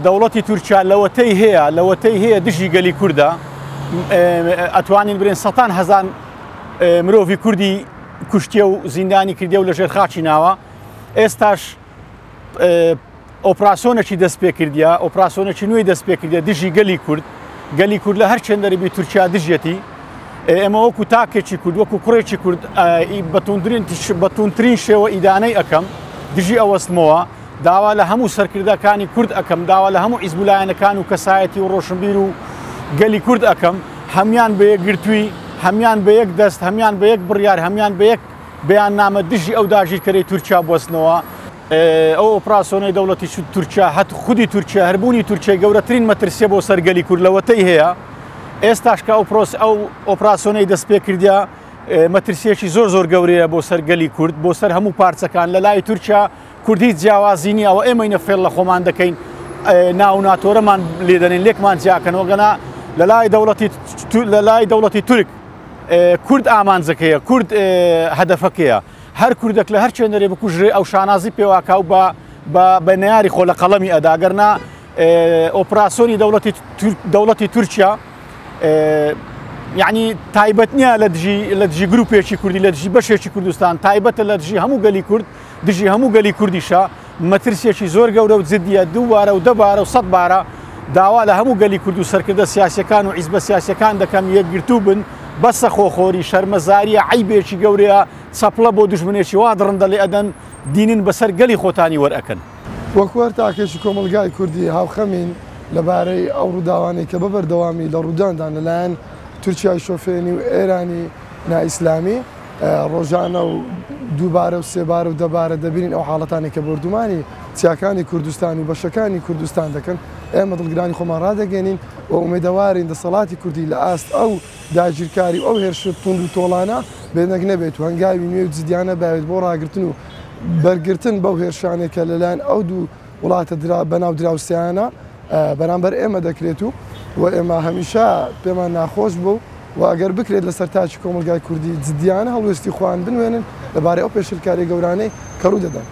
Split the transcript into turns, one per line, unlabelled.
دەوڵەتی تورکیا لەوەتەی هەیە دژی گەلی کوردە ئەتوانین برێن سەتان هەزار مرۆڤی کوردی کوشتیە و زیندانی کردێ و لەژێر خاچی ناوە. ئێستاش ئۆپراسۆنێکی دەست پێ کردیە، ئۆپراسۆنێکی نوێی دەست پێ کردێ دژی گەلی کورد لە هەر چێندەرەبی تورکیا دژێتی. ئێمە وەکو تاکێکی کورد وەکو کوڕێکی کورد بەتونترین شێوە ئیدانەی ئەەکەم دژی ئەوەستمەوە، داوا لە هەموو سەرکردەکانی کورد ئەەکەم، داوا لە هەموو حیزبولایەنەکان و کەسایەتی و ڕۆشنبیر و گەلی کورد ئەەکەم، هەمان بە یەک گرتووی، هەمان بە یەک دەست، هەمان بە یەک بڕیار، هەمان بە یەک بەیاننامە دژی ئەو داژیرکەرەی تورکیا بوەستنەوە. ئەو ئۆپراسۆنەی دەوڵەتی تورکیا هەت خودی تورکیا هەربوونی تورکیای گەورەترین مەترسیە بۆ سەر گەلی کورد لەوەتەی هەیە. ئێستاش کە ئەو ئۆپراسۆنەی دەست پێ کردیا مەترسیەکی زۆر گەورەیە بۆ سەر گەلی کورد، بۆ سەر هەموو پارچەکان. لە لای تورکیا کوردی جیاوازی نیە، ئەوە ئێمەینە فێڵ لە خۆمان دەکەین، ناو ناتۆرەمان لێدەنین، لێکمان جیاکەنەوە گەنا لە لای دەوڵەتی تورک کورد ئامانجەکەیە، کورد هەدەفەکەیە. هەر کوردێک لە هەر چێندەرێ بکوژێ ئەو شانازی پێواکە و بە نەیاری خۆ لە قەڵەمی ئەداگەرنا ئۆپراسۆنی دەوڵەتی تورکیا یعنی تایبەت نییە لە دژی گروپێکی کوردی، لە دژی بەشێکی کوردستان، تایبەتە لە دژی هەموو گەلی کورد، دژی هەموو گەلی کوردیشە. مەترسیەکی زۆر گەورە و جددیە، 2 بارە و 10 بارە و 100 بارە داوا لە هەموو گەلی کورد و سەرکردە سیاسیەکان و حیزبە سیاسیەکان دەکەم یەکگرتوو بن، بەسە خۆخۆری، شەرمەزاریە، عیبێکی گەورەیە، چەپڵە بۆ دژمنێکی وا دڕندە لێ ئەدەن دینن بەسەر گەلی خۆتانی وەرئەکەن.
وەکوەر تاکێکی کۆمەلگای کوردی هاوخەمین لەبارەی ئەو ڕووداوانەی کە بەبەردەوامی لە ڕووداندان لەلایەن تورکیای شۆفێنی و ئێرانی نائیسلامی ڕۆژانە و 2 بارە و 3 بارە و 10 بارە دەبینین ئەو حاڵەتانی کە بردومانی چیاکانی کوردستان و بەشەکانی کوردستان دەکەن. ئێمە دڵگرانی خۆمان ڕادەگەێنین و ئومێدەوارین دەسەڵاتی کوردی لە ئاست ئەو داگیرکاری ئەو هێرشە توند و تۆڵانە بێنەک نەبێت و هەنگاوی نوێ و جدیانە باوێت بۆ ڕاگرتن و بەرگرتن بەو هێرشانێکە لەلایەن ئەو دوو وڵاتە بەناو دراوسیانە بەرامبەر ئێمە دەکرێت و ئێمە هەمیشە پێمان ناخۆش بوو و ئەگەر بکرێت لەسەر تاچی کۆمەلگای کوردی جدیانە هەڵوێستی خوان بنوێنن لەبارەی ئەو پێشرکاری گەورانەی کە ڕوو دەدەن.